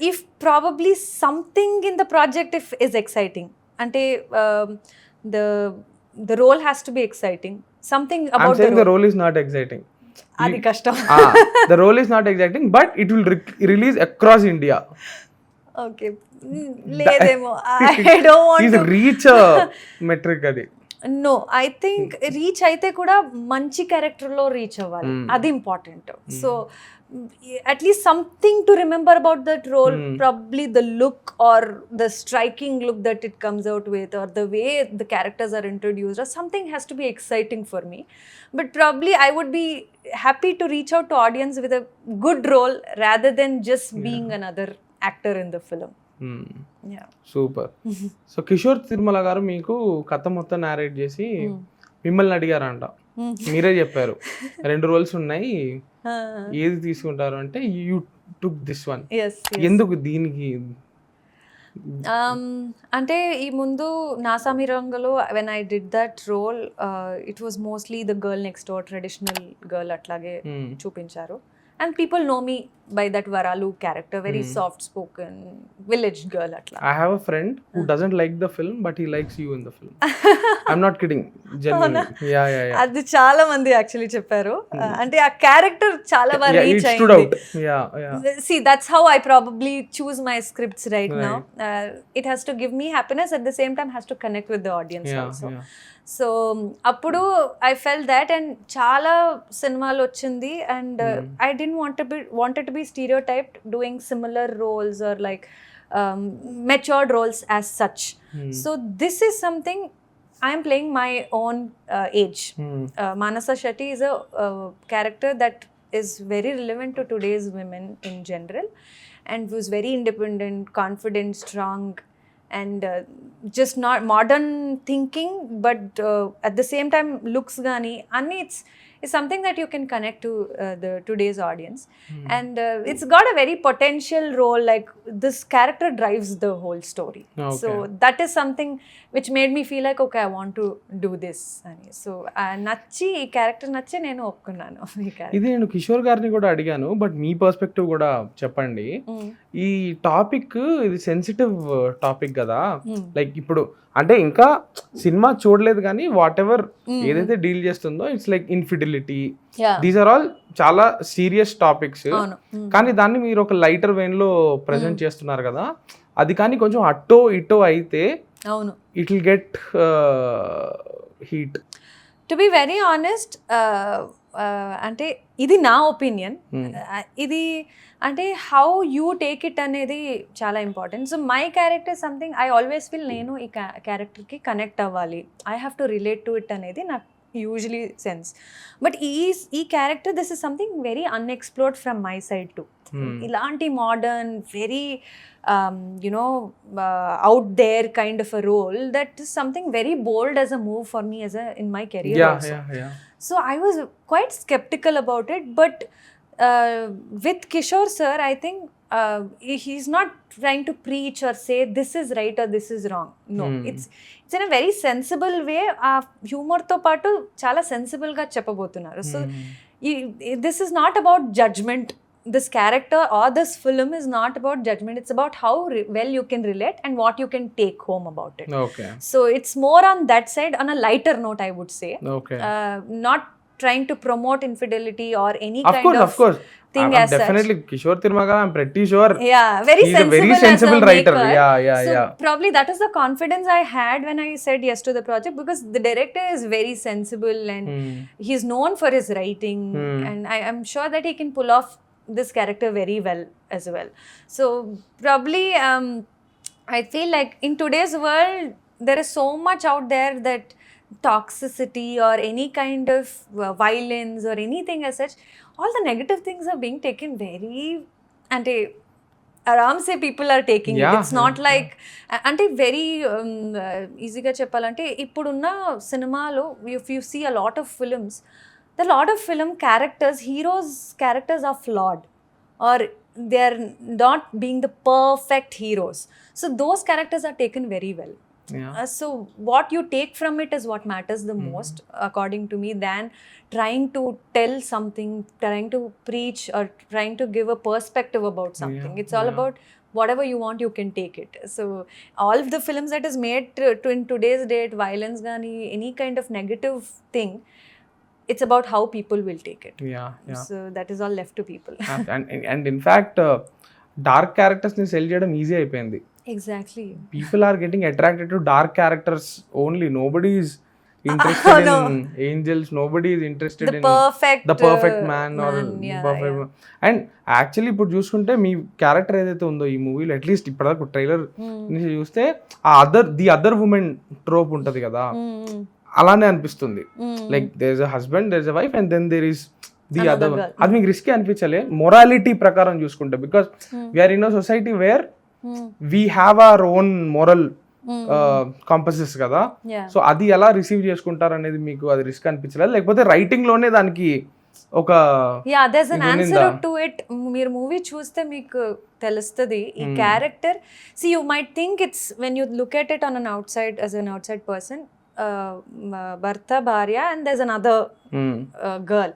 [SPEAKER 2] If probably something in the project is exciting, ante the role has to be exciting. Something about
[SPEAKER 1] I'm saying the role is not exciting.
[SPEAKER 2] Adi kashtam.
[SPEAKER 1] The role is not exciting, but it will release across India.
[SPEAKER 2] Okay. Ledemo. I don't want to
[SPEAKER 1] reach a metric adi.
[SPEAKER 2] No, I think reach అయితే కూడా మంచి క్యారెక్టర్లో reach అవ్వాలి, అది important. So at least something to remember about that role, probably the look or the striking look that it comes out with, or the way the characters are introduced, or something has to be exciting for me. But probably I would be happy to reach out to audience with a good role rather than just being another actor in the film.
[SPEAKER 1] Super. So Kishore Tirumala గారు మీకు కథ మొత్తం narrate చేసి మిమ్మల్ని అడిగారంట, మీరే చెప్పారు 2 roles ఉన్నాయి, ఏది తీసుకుంటారు అంటే యూ టుక్ దిస్ వన్. ఎందుకు దీనికి?
[SPEAKER 2] అంటే ఈ ముందు నాసామి రంగలో when I did that role, it was mostly the girl next door, traditional girl అట్లాగే చూపించారు. and people know me by that Varalu character, very soft spoken village girl atla.
[SPEAKER 1] I have a friend who doesn't like the film but he likes you in the film. I'm not kidding, genuinely. Yeah.
[SPEAKER 2] అది చాలా మంది actually చెప్పారు. అంటే ఆ character చాలా బాగా
[SPEAKER 1] Yeah, it
[SPEAKER 2] reach
[SPEAKER 1] stood
[SPEAKER 2] అయింది.
[SPEAKER 1] out. Yeah.
[SPEAKER 2] See, that's how I probably choose my scripts right now. It has to give me happiness, at the same time has to connect with the audience also. So అప్పుడు I felt that, and చాలా సినిమాలు వచ్చింది, and I didn't wanted to be stereotyped doing similar roles or like matured roles as such. So this is something I am playing my own age. Manasa Shetty is a character that is very relevant to today's women in general, and was very independent, confident, strong, and just not modern thinking, but at the same time looks gani anni it's something that you can connect to the today's audience. And it's got a very potential role, like this character drives the whole story. So that is something which made me feel like, okay, I want to do this ani. So nachi ee character nachi nenu oppunnanu ee character.
[SPEAKER 1] ఇది నేను కిషోర్ గారిని కూడా అడిగాను, but me perspective కూడా చెప్పండి. ఈ topic ఇది sensitive topic కదా, లైక్ ఇప్పుడు అంటే ఇంకా సినిమా చూడలేదు కానీ వాట్ ఎవర్ ఏదైతే డీల్ చేస్తుందో it's like infidelity, these are all చాలా సీరియస్ టాపిక్స్. కానీ దాన్ని మీరు ఒక లైటర్ వెయిన్ లో ప్రెజెంట్ చేస్తున్నారు కదా, అది కానీ కొంచెం అట్టో ఇట్టో అయితే it will get heat.
[SPEAKER 2] To be very honest, అంటే ఇది నా ఒపీనియన్. ఇది అంటే హౌ యూ టేక్ ఇట్ అనేది చాలా important. So my character something I always feel నేను ఈ క్యారెక్టర్కి కనెక్ట్ అవ్వాలి, I have to relate to it అనేది నాకు యూజువలీ సెన్స్. బట్ ఈ character this is something very unexplored from my side too. ఇలాంటి modern very out there kind of a role, that is something very bold as a move for me as in my career also. So I was quite skeptical about it, but with Kishore sir, I think he's not trying to preach or say this is right or this is wrong. No, it's in a very sensible way. Humor to paatu chala sensible ga cheppabothunaru. So this is not about judgment. This character or this film is not about judgment. It's about how well you can relate and what you can take home about it.
[SPEAKER 1] Okay.
[SPEAKER 2] So it's more on that side, on a lighter note, I would say.
[SPEAKER 1] Okay.
[SPEAKER 2] Not trying to promote infidelity or any
[SPEAKER 1] of
[SPEAKER 2] kind
[SPEAKER 1] course,
[SPEAKER 2] of
[SPEAKER 1] of course
[SPEAKER 2] thing
[SPEAKER 1] I'm
[SPEAKER 2] as
[SPEAKER 1] definitely
[SPEAKER 2] such.
[SPEAKER 1] Kishore Tirmaga, I'm pretty sure
[SPEAKER 2] very
[SPEAKER 1] he's
[SPEAKER 2] sensible,
[SPEAKER 1] a very sensible
[SPEAKER 2] as a
[SPEAKER 1] writer.
[SPEAKER 2] maker.
[SPEAKER 1] Yeah.
[SPEAKER 2] Probably that is the confidence I had when I said yes to the project, because the director is very sensible and he's known for his writing, and I'm sure that he can pull off this character very well as well. So probably I feel like in today's world there is so much out there that toxicity or any kind of violence or anything as such, all the negative things are being taken very ante aram se people are taking it. It's not like ante very easy ga cheppalante ippudunna cinemalo if you see a lot of films, the lot of film characters, heroes characters are flawed or they are not being the perfect heroes. So those characters are taken very well. So what you take from it is what matters the most, according to me, than trying to tell something, trying to preach or trying to give a perspective about something. It's all about whatever you want, you can take it. So all of the films that is made to in today's date, violence gani, any kind of negative thing, it's about how people will take it. So that is all left to people.
[SPEAKER 1] and in fact dark characters ni sell cheyadam easy అయిపోయింది.
[SPEAKER 2] Exactly.
[SPEAKER 1] People are getting attracted to dark characters only. Nobody is interested in angels, nobody is interested in the perfect man or perfect man. And actually ఇప్పుడు చూసుకుంటే మీ character ఏదైతే ఉందో ఈ మూవీలో, at least ఇప్పటిదాకా trailer నుంచి చూస్తే ది అదర్ ఉమెన్ ట్రోప్ ఉంటది కదా, అలానే అనిపిస్తుంది. Like there is a husband, there is a wife and then there is the other one. అది మీకు రిస్కీ అనిపించలే మొరాలిటీ ప్రకారం చూసుకుంటే? Because we are in a society where we have our own moral compasses కదా. సో అది ఎలా receive చేసుకుంటారు అనేది మీకు అది రిస్క్ అనిపించలేదు, లేకపోతే రైటింగ్ లోనే దానికి ఒక
[SPEAKER 2] there's an answer to it. మీరు మూవీ చూస్తే మీకు తెలుస్తుంది ఈ character. See, you might think it's, when you look at it on an outside, as an outside person, భర్త భార్య and there's another girl,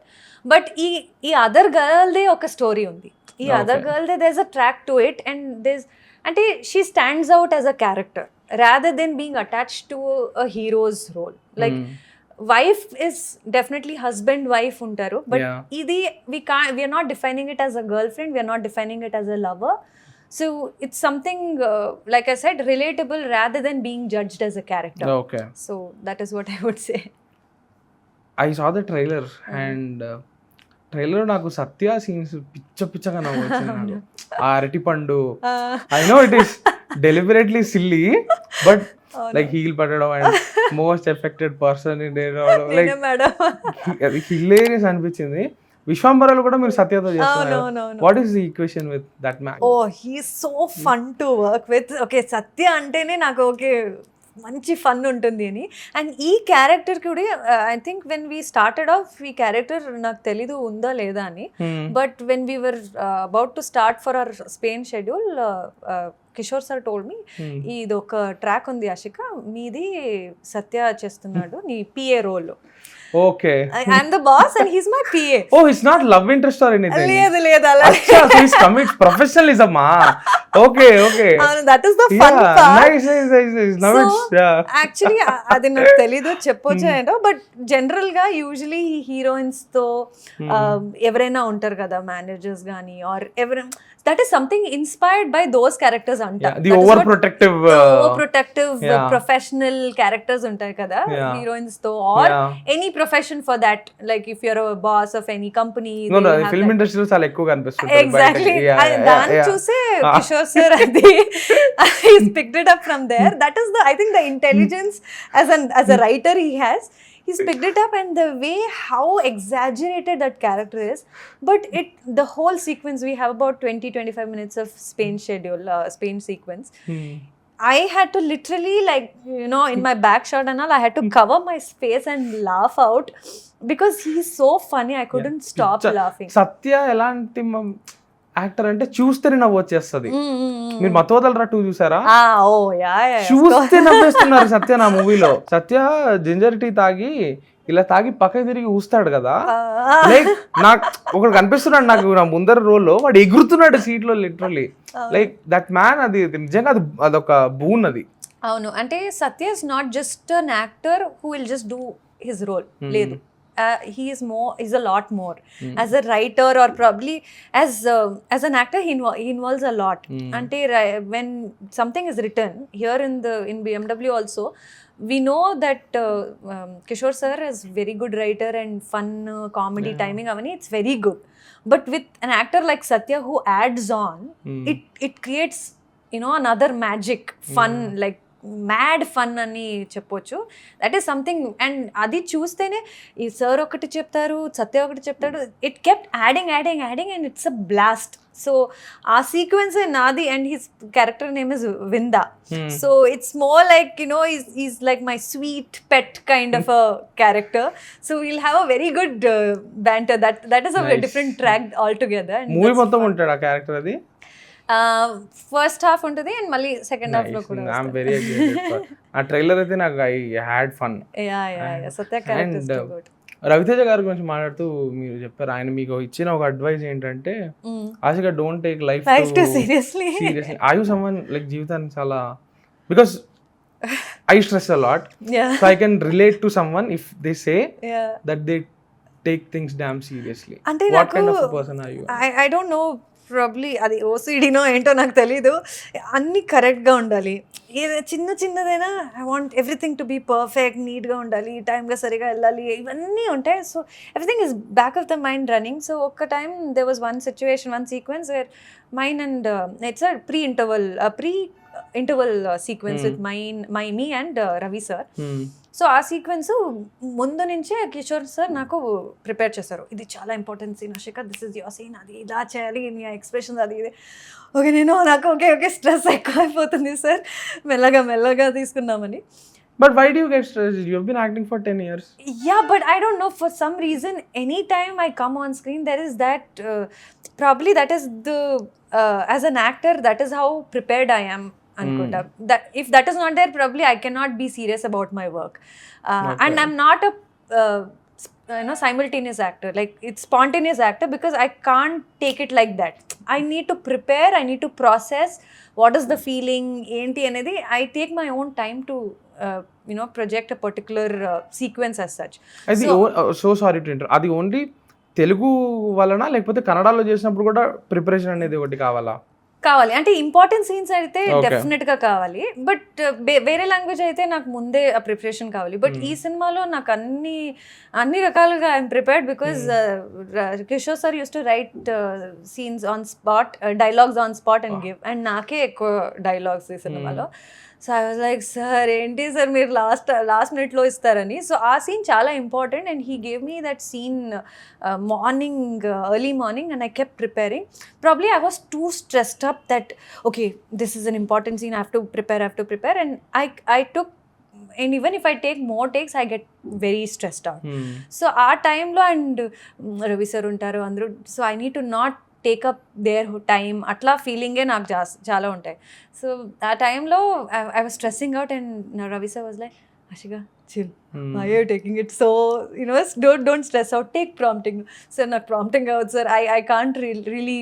[SPEAKER 2] but ఈ అదర్ గర్ల్దే ఒక స్టోరీ ఉంది. ఈ other గర్ల్దే there's a track to it and there's అంటే she stands out as a character rather than being attached to a hero's role. Like wife is definitely husband wife ఉంటారు, but ఇది we are not defining it as a girlfriend, we are not defining it as a lover. So it's something like I said, relatable rather than being judged as a character.
[SPEAKER 1] Okay.
[SPEAKER 2] So that is what I would say.
[SPEAKER 1] I saw the trailer and trailer నాకు Satya scenes పిచ్చగా నవ్వు వచ్చింది. ఆ అరటి పండు, I know it is deliberately silly, but like heel పట్టడం and most affected person like అది hilarious అనిపించింది. విశ్వంబరాలు కూడా మీరు సత్యతో చేస్తున్నారు. What is the equation with that man?
[SPEAKER 2] Oh he is so fun to work with. Okay, Satya అంటేనే నాకు ఓకే మంచి ఫన్ ఉంటుంది అని. అండ్ ఈ క్యారెక్టర్ కూడా I think when we started off ఈ క్యారెక్టర్ నాకు తెలీదు ఉందా లేదా అని, but when we were about to start for our Spain schedule, Kishore sir told me ఇది ఒక ట్రాక్ ఉంది ఆషిక, మీది సత్య చేస్తున్నాడు నీ PA role.
[SPEAKER 1] Okay.
[SPEAKER 2] I'm the boss and he's my PA.
[SPEAKER 1] Oh, it's not love interest or anything.
[SPEAKER 2] లేదు అలా.
[SPEAKER 1] Acha, so he's coming professionalism Okay.
[SPEAKER 2] That is the fun part.
[SPEAKER 1] Nice. Love it. Yeah.
[SPEAKER 2] Actually అది నాకు తెలీదు చెప్పొచ్చు ఏంటో, but general గా usually heroines తో ఎవరైనా ఉంటారు కదా, మేనేజర్స్ గానీ ఆర్ ఎవరైనా, that is something inspired by those characters anta.
[SPEAKER 1] The overprotective
[SPEAKER 2] professional characters untai kada, heroines tho or any profession for that, like if you're a boss of any company.
[SPEAKER 1] No, film industry lo chaala ekkuva kanipistuntaru.
[SPEAKER 2] Exactly. Dan chuse Kishore sir adi he's picked it up from there. That is the, I think, the intelligence as a writer he has. He's picked it up, and the way how exaggerated that character is, but the whole sequence, we have about 20-25 minutes of Spain schedule, Spain sequence. I had to literally, like, you know, in my back shot and all, I had to cover my face and laugh out because he's so funny. I couldn't stop laughing.
[SPEAKER 1] Satya elanti actor అంటే చూస్తేనే నవ్వు వచ్చేస్తుంది. మీరు మతోదలరా 2 చూసారా? చూస్తే నవ్వేస్తున్నారు సత్య నా మూవీలో. సత్య ginger tea తాగి ఇలా తాగి పక్కకి తిరిగి ఊస్తాడు కదా, లైక్ నాకు ఒకడు కనిపిస్తున్నాడు నాకు నా ముందర రోల్లో, వాడు ఎగురుతున్నాడు సీట్ లో లిటరల్లీ. లైక్ దట్ మ్యాన్, అది నిజంగా అదొక బూన్ అది.
[SPEAKER 2] అవును, అంటే Satya is not just an actor who will just do his role. లేదు, he's a lot more. As a writer or probably as an actor, he involves a lot. Ante when something is written here in BMW also, we know that Kishore sir is very good writer and fun comedy timing avani, it's very good. But with an actor like Satya who adds on, it creates, you know, another magic, fun, like mad fun అని చెప్పొచ్చు. That is something. And అది చూస్తేనే ఈ sir ఒకటి చెప్తారు, సత్య ఒకటి చెప్తాడు, it kept adding and it's a blast. So ఆ సీక్వెన్స్ నాది, and his character name is Vinda. So it's more like, you know, is like my sweet pet kind of a character. So we'll have a very good banter. That is a different track altogether.
[SPEAKER 1] Movie మొత్తం ఉంటాడు ఆ క్యారెక్టర్ అది.
[SPEAKER 2] First half ఉంటుంది and మళ్ళీ second half లో కూడా.
[SPEAKER 1] I am very excited. ఆ ట్రైలర్ అయితే నాకు I had fun.
[SPEAKER 2] Satya character is good.
[SPEAKER 1] Ravi Teja గారి గురించి మాట్లాడుతూ మీరు చెప్పారు, ఆయన మీకు ఇచ్చిన ఒక అడ్వైజ్ ఏంటంటే, Ashika don't take life
[SPEAKER 2] too seriously.
[SPEAKER 1] Are you someone like జీవితాన్ని చాలా, because I stress a lot. So I can relate to someone if they say that they take things damn seriously. What kind of a person are you?
[SPEAKER 2] I don't know. Probably అది ఓసిడీనో ఏంటో నాకు తెలీదు. అన్నీ కరెక్ట్గా ఉండాలి. చిన్నదైనా I want everything to be perfect, నీట్గా ఉండాలి, టైంగా సరిగా వెళ్ళాలి, ఇవన్నీ ఉంటాయి. So everything is back of the mind running. So ఒక్క time they was one sequence where mine and it's a pre interval sequence with me and Ravi sir. So ఆ sequence ముందు నుంచే కిషోర్ సార్ నాకు ప్రిపేర్ చేశారు. ఇది చాలా important scene Ashika, this is your scene, అది ఇలా చేయాలి, నీ ఎక్స్ప్రెషన్స్ అది ఇది. ఓకే, నేను నాకు ఓకే స్ట్రెస్ ఎక్కువ అయిపోతుంది సార్, మెల్లగా తీసుకున్నామని.
[SPEAKER 1] But why do you get stressed? You have been acting for 10 years.
[SPEAKER 2] Yeah, but I don't know, for some reason, anytime I come on screen, there is that, probably that is the, as an actor, that is how prepared I am. అనుకుంటా. That if that is not there, probably I cannot be serious about my work. And I'm not a simultaneous actor, like it's spontaneous actor, because I can't take it like that. I need to prepare, I need to process what is the feeling enti anedi. I take my own time to project a particular sequence as such.
[SPEAKER 1] So sorry to inter, అది only Telugu వలన లేకపోతే కన్నడలో చేసినప్పుడు కూడా preparation అనేది ఒకటి కావాలా?
[SPEAKER 2] కావాలి అంటే ఇంపార్టెంట్ సీన్స్ అయితే డెఫినెట్ గా కావాలి, బట్ వేరే లాంగ్వేజ్ అయితే నాకు ముందే ఆ ప్రిపరేషన్ కావాలి. బట్ ఈ సినిమాలో నాకు అన్ని రకాలుగా I'm prepared, because Kishore sir used to write scenes on spot, dialogues on spot and give, and నాకే ఎక్కువ డైలాగ్స్ ఈ సినిమాలో. So I was like, sir ఏంటి సార్ మీరు లాస్ట్ మినిట్లో ఇస్తారని. సో ఆ సీన్ చాలా important, and he gave me that scene morning, early morning, and I kept preparing. Probably I was too stressed up that, okay, this is an important scene, I have to prepare, and I took, and even if I take more takes, I get very stressed out. So our time lo, and Ravi sir untaru andru, so I need to not take up their time, atla feeling e నాకు చాలా ఉంటాయి. So ఆ టైంలో I was stressing out, and Ravi sir was like, Ashika, chill. Why are you taking it so, don't stress out, take prompting. Sir, not prompting out, sir. I can't really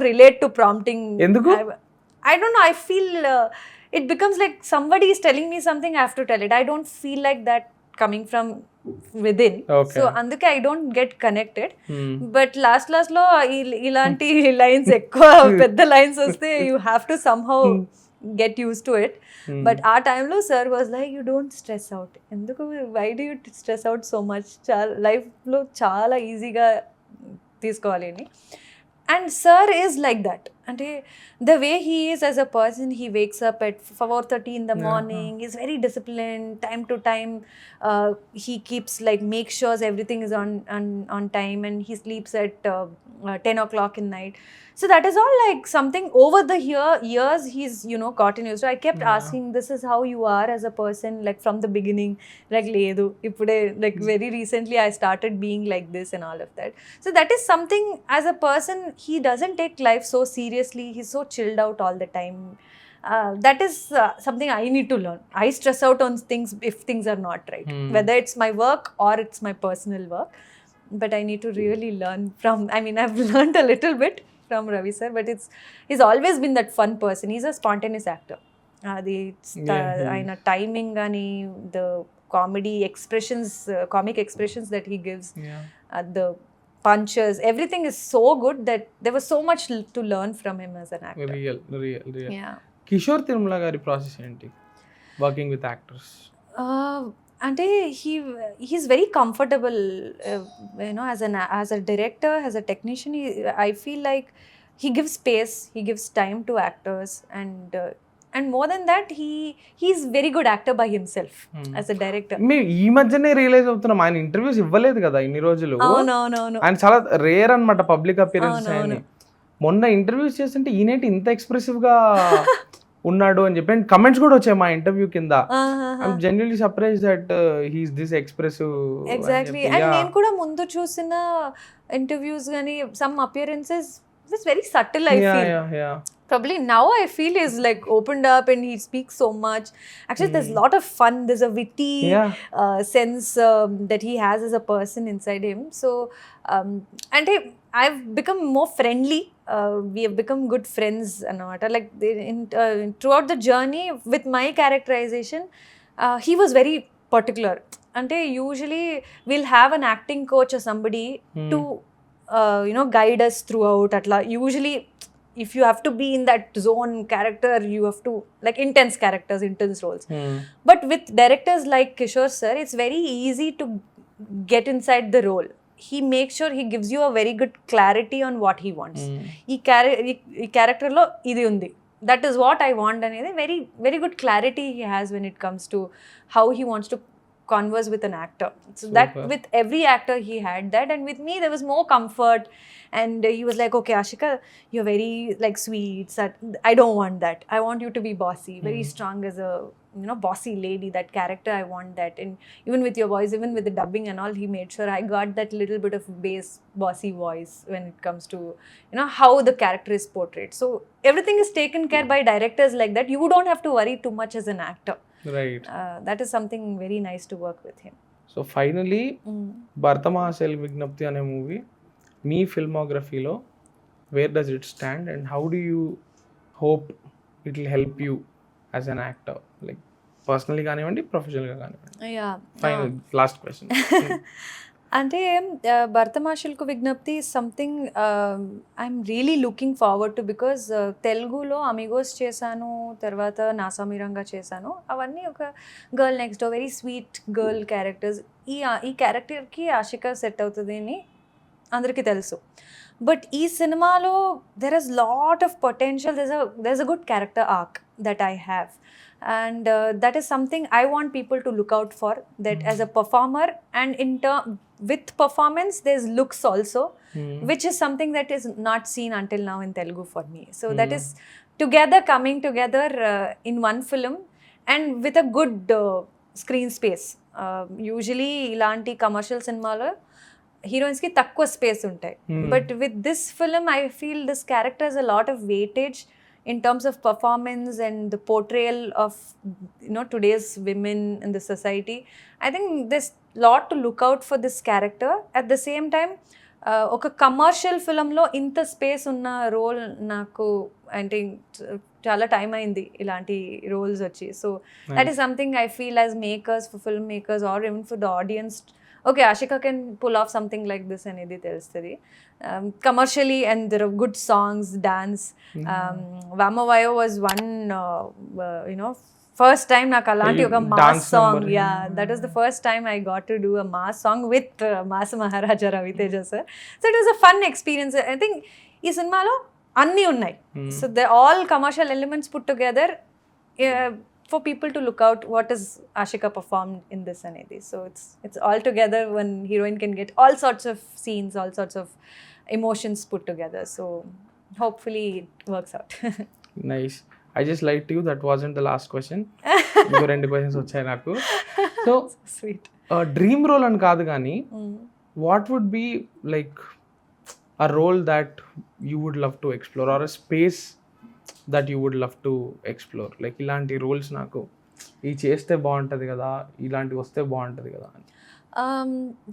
[SPEAKER 2] relate to prompting.
[SPEAKER 1] Enduku?
[SPEAKER 2] I don't know, I feel it becomes like somebody is telling me something, I have to tell it. I don't feel like that coming from within.
[SPEAKER 1] Okay.
[SPEAKER 2] So అందుకే I don't get connected. But last లో ఇలాంటి lines ఎక్కువ పెద్ద lines వస్తే you have to somehow get used to it. But ఆ టైంలో sir was like, you don't stress out. ఎందుకు, why do you stress out so much, లైఫ్లో చాలా ఈజీగా తీసుకోవాలి అని. And sir is like that, అంటే the way he is as a person, he wakes up at 4:30 in the morning, he's very disciplined, time to time, he keeps like make sure everything is on time, and he sleeps at 10 o'clock in night. So that is all like something over the years he's gotten used to. I kept asking, this is how you are as a person, like from the beginning, like ledu ipude, like very recently I started being like this and all of that. So that is something, as a person, he doesn't take life so seriously, he's so chilled out all the time. That is something I need to learn. I stress out on things if things are not right, whether it's my work or it's my personal work. But I need to really learn from, I've learned a little bit from Ravi sir, but he's always been that fun person. He's a spontaneous actor. The timing ani, the comedy expressions, comic expressions that he gives, the punches, everything is so good that there was so much to learn from him as an actor.
[SPEAKER 1] Real.
[SPEAKER 2] Yeah.
[SPEAKER 1] Kishore Tirumala gari process enti working with actors?
[SPEAKER 2] అంటే he's very comfortable, as a director, as a technician. I feel like he gives space, he gives time to actors, and more than that, he's very good actor by himself as a director.
[SPEAKER 1] మేము ఈ మధ్యనే realise అవుతున్నాం, ఆయన interviews ఇవ్వలేదు కదా ఇన్ని రోజులు.
[SPEAKER 2] అవునవునవును,
[SPEAKER 1] ఆయన చాలా రేర్ అన్నమాట పబ్లిక్ అపియరెన్స్. ఆయన మొన్న ఇంటర్వ్యూస్ చేస్తుంటే ఈయనేంటి ఇంత ఎక్స్ప్రెసివ్ గా ఉన్నాడు అని చెప్పి, అండ్ కమెంట్స్ కూడా వచ్చాయి మా ఇంటర్వ్యూ కింద. I'm genuinely surprise that he's this expressive.
[SPEAKER 2] Exactly. And నేను కూడా ముందు చూసిన ఇంటర్వ్యూస్ కానీ some appearances was very subtle. I feel probably now I feel he's like opened up and he speaks so much. Actually there's a lot of fun, there's a witty sense that he has as a person inside him. So and I've become more friendly. We have become good friends anamata, like throughout the journey with my characterization. He was very particular. Ante usually we'll have an acting coach or somebody to guide us throughout atla. Usually if you have to be in that zone character, you have to, like, intense characters, intense roles. But with directors like Kishore sir, it's very easy to get inside the role. He makes sure he gives you a very good clarity on what he wants. Ee character lo idi undi, that is what I want anedi very very good clarity he has when it comes to how he wants to converse with an actor. So that with every actor he had that, and with me there was more comfort. And he was like, okay, Ashika, you're very like sweet. I don't want that. I want you to be bossy, very strong as a bossy lady. That character, I want that. And even with your voice, even with the dubbing and all, he made sure I got that little bit of bass bossy voice when it comes to how the character is portrayed. So everything is taken care by directors like that. You don't have to worry too much as an actor.
[SPEAKER 1] Right.
[SPEAKER 2] That is something very nice to work with him.
[SPEAKER 1] So finally భరతమహాశైల విజ్ఞప్తి అనే movie మీ ఫిల్మోగ్రఫీలో where does it stand and how do you hope it will help you as an actor, like personally కానివ్వండి, ప్రొఫెషనల్గా కానివ్వండి? Final last question.
[SPEAKER 2] అంటే భరతమాషులకు విజ్ఞప్తి something I'm really looking forward to, because తెలుగులో అమిగోస్ చేశాను, తర్వాత నాసామిరంగా చేశాను. అవన్నీ ఒక girl next door, very sweet girl characters. ఈ క్యారెక్టర్కి ఆషిక సెట్ అవుతుంది అని అందరికీ తెలుసు. బట్ ఈ సినిమాలో there is lot of potential. There is a good character arc that I have. And that is something I want people to look out for, that as a performer, and with performance there's looks also, which is something that is not seen until now in Telugu for me. So that is coming together in one film and with a good screen space. Usually ilanti commercial cinemalo heroines ki takkuva space untayi, but with this film I feel this character has a lot of weightage in terms of performance and the portrayal of today's women in the society. I think there's lot to look out for this character. At the same time, oka commercial film lo inta space unna role naku ante chala time ayindi ilanti roles vachi. So that is something I feel as makers, for filmmakers, or even for the audience, okay, Ashika can pull off something like this అనేది తెలుస్తుంది commercially, and there are good songs, dance. Vamavayo was one first time నాకు అలాంటి ఒక mass song. Yeah, that was the first time I got to do a mass song with Mass Maharaja Raviteja sir. So it was a fun experience. I think ఈ సినిమాలో అన్నీ ఉన్నాయి. So they all commercial elements put together for people to look out what is Ashika performed in this anedi. So it's all together when heroine can get all sorts of scenes, all sorts of emotions put together. So hopefully it works out.
[SPEAKER 1] Nice. I just liked you. That wasn't the last question. ఇంకో 2 questions వచ్చాయి నాకు. So
[SPEAKER 2] sweet.
[SPEAKER 1] Dream role అని కాదు కానీ what would be like a role that you would love to explore, or a space that you would love to explore? Like ఇలాంటి roles నాకు ఈ చేస్తే బాగుంటుంది కదా, ఇలాంటివి వస్తే బాగుంటుంది కదా అని.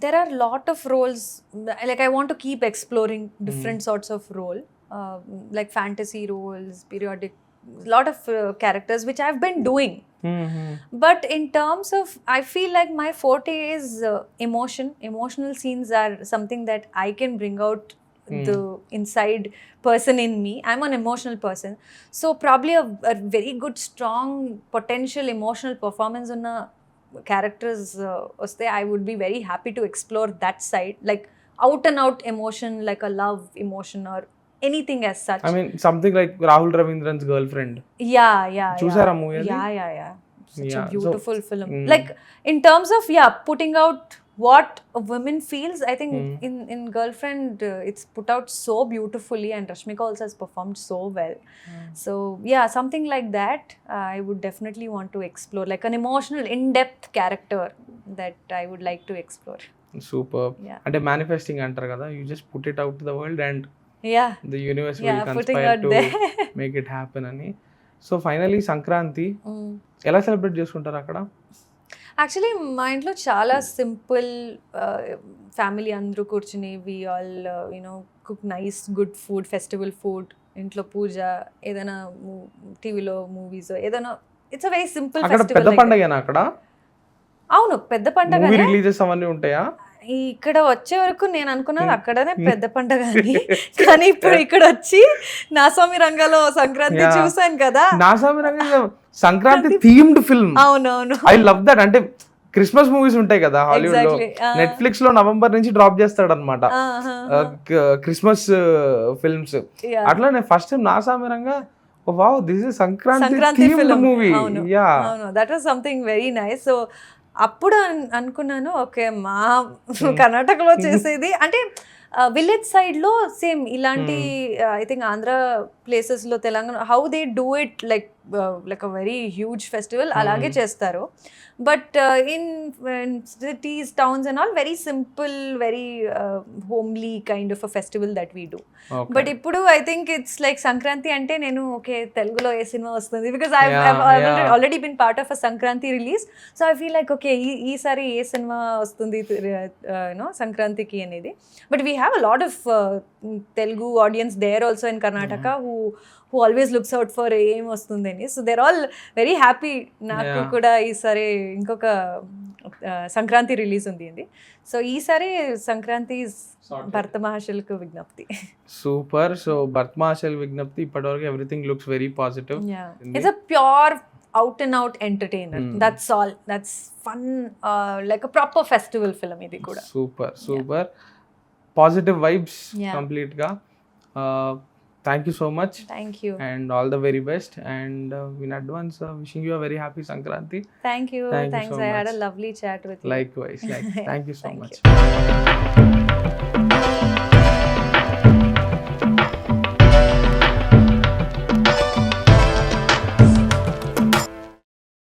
[SPEAKER 2] There are lot of roles, like I want to keep exploring different sorts of role, like fantasy roles, periodic, lot of characters which I've been doing. But in terms of, I feel like my forte is emotional scenes are something that I can bring out the inside person in me. I'm an emotional person, so probably a very good strong potential emotional performance on a characters oste I would be very happy to explore that side, like out and out emotion, like a love emotion or anything as such.
[SPEAKER 1] I mean something like Rahul Ravindran's Girlfriend.
[SPEAKER 2] Yeah
[SPEAKER 1] చూసారా movie?
[SPEAKER 2] Yeah. Such a beautiful film. Like in terms of putting out what a woman feels, I think in Girlfriend it's put out so beautifully, and Rashmika also has performed so well. So yeah, something like that I would definitely want to explore, like an emotional in-depth character that I would like to explore.
[SPEAKER 1] Super. అంటే manifesting అంటారు కదా, you just put it out to the world and the universe will conspire to make it happen అని. So finally Sankranti ఎలా celebrate చేసుకుంటారు అక్కడ?
[SPEAKER 2] Actually మా ఇంట్లో చాలా సింపుల్, ఫ్యామిలీ అందరూ కూర్చుని we all cook nice good food, festival food, ఇంట్లో పూజ, ఏదైనా టీవీలో మూవీస్, ఏదైనా. It's a very simple festival.
[SPEAKER 1] పెద్ద పండగేనా అక్కడ?
[SPEAKER 2] అవును, పెద్ద పండగ.
[SPEAKER 1] మూవీ రిలీజెస్ అవన్నీ ఉంటాయా?
[SPEAKER 2] ఇక్కడ వచ్చే వరకు నేను అనుకున్నది అక్కడనే పెద్ద పండగ అని, కానీ ఇప్పుడు ఇక్కడ వచ్చి నాసామి రంగంలో సంక్రాంతి చూసాను కదా.
[SPEAKER 1] నాసామి రంగం సంక్రాంతి థీమ్డ్ ఫిల్మ్.
[SPEAKER 2] అవునవును,
[SPEAKER 1] ఐ లవ్ దట్. అంటే క్రిస్మస్ మూవీస్ ఉంటాయి కదా హాలీవుడ్ లో, నెట్ఫ్లిక్స్ లో నవంబర్ నుంచి డ్రాప్ చేస్తాడు అనమాట క్రిస్మస్ ఫిల్మ్స్. అట్లా నేను first time Naa Saami Ranga, wow, this is Sankranti themed movie.
[SPEAKER 2] Yeah, that was something very nice. So అప్పుడు అనుకున్నాను ఓకే మా కర్ణాటకలో చేసేది అంటే విలేజ్ సైడ్లో సేమ్ ఇలాంటి ఐ థింక్ ఆంధ్ర ప్లేసెస్లో Telangana how they do it like a very huge festival అలాగే చేస్తారు. But in cities towns and all very simple very homely kind of a festival that we do. But ఇప్పుడు I think it's like Sankranti అంటే నేను okay తెలుగులో ఏ సినిమా వస్తుంది because I already been part of a Sankranti release. So I feel like okay ఈసారి ఏ సినిమా వస్తుంది యూనో సంక్రాంతికి అనేది. But we have a lot of Telugu audience there also in Karnataka who always looks out for ఏం వస్తుందని. So they're all very happy. నాకు కూడా ఈసారి ఇంకొక సంక్రాంతి రిలీజ్ ఉంది అండి. సో ఈసారి సంక్రాంతి భర్త మహాశైలకు విజ్ఞప్తి.
[SPEAKER 1] సూపర్. సో భర్త మహాశైల విజ్ఞప్తి ఇప్పటివరకు everything looks very positive.
[SPEAKER 2] It's a pure out and out entertainer. That's all. That's fun, like a proper festival film ఇది కూడా.
[SPEAKER 1] Super. Positive vibes complete ga. Thank you so much.
[SPEAKER 2] Thank you.
[SPEAKER 1] And all the very best. And in advance, wishing you a very happy Sankranti.
[SPEAKER 2] Thank you. Thanks.
[SPEAKER 1] So
[SPEAKER 2] I had
[SPEAKER 1] much.
[SPEAKER 2] a lovely chat with you.
[SPEAKER 1] Likewise. Thank you so much.
[SPEAKER 2] You.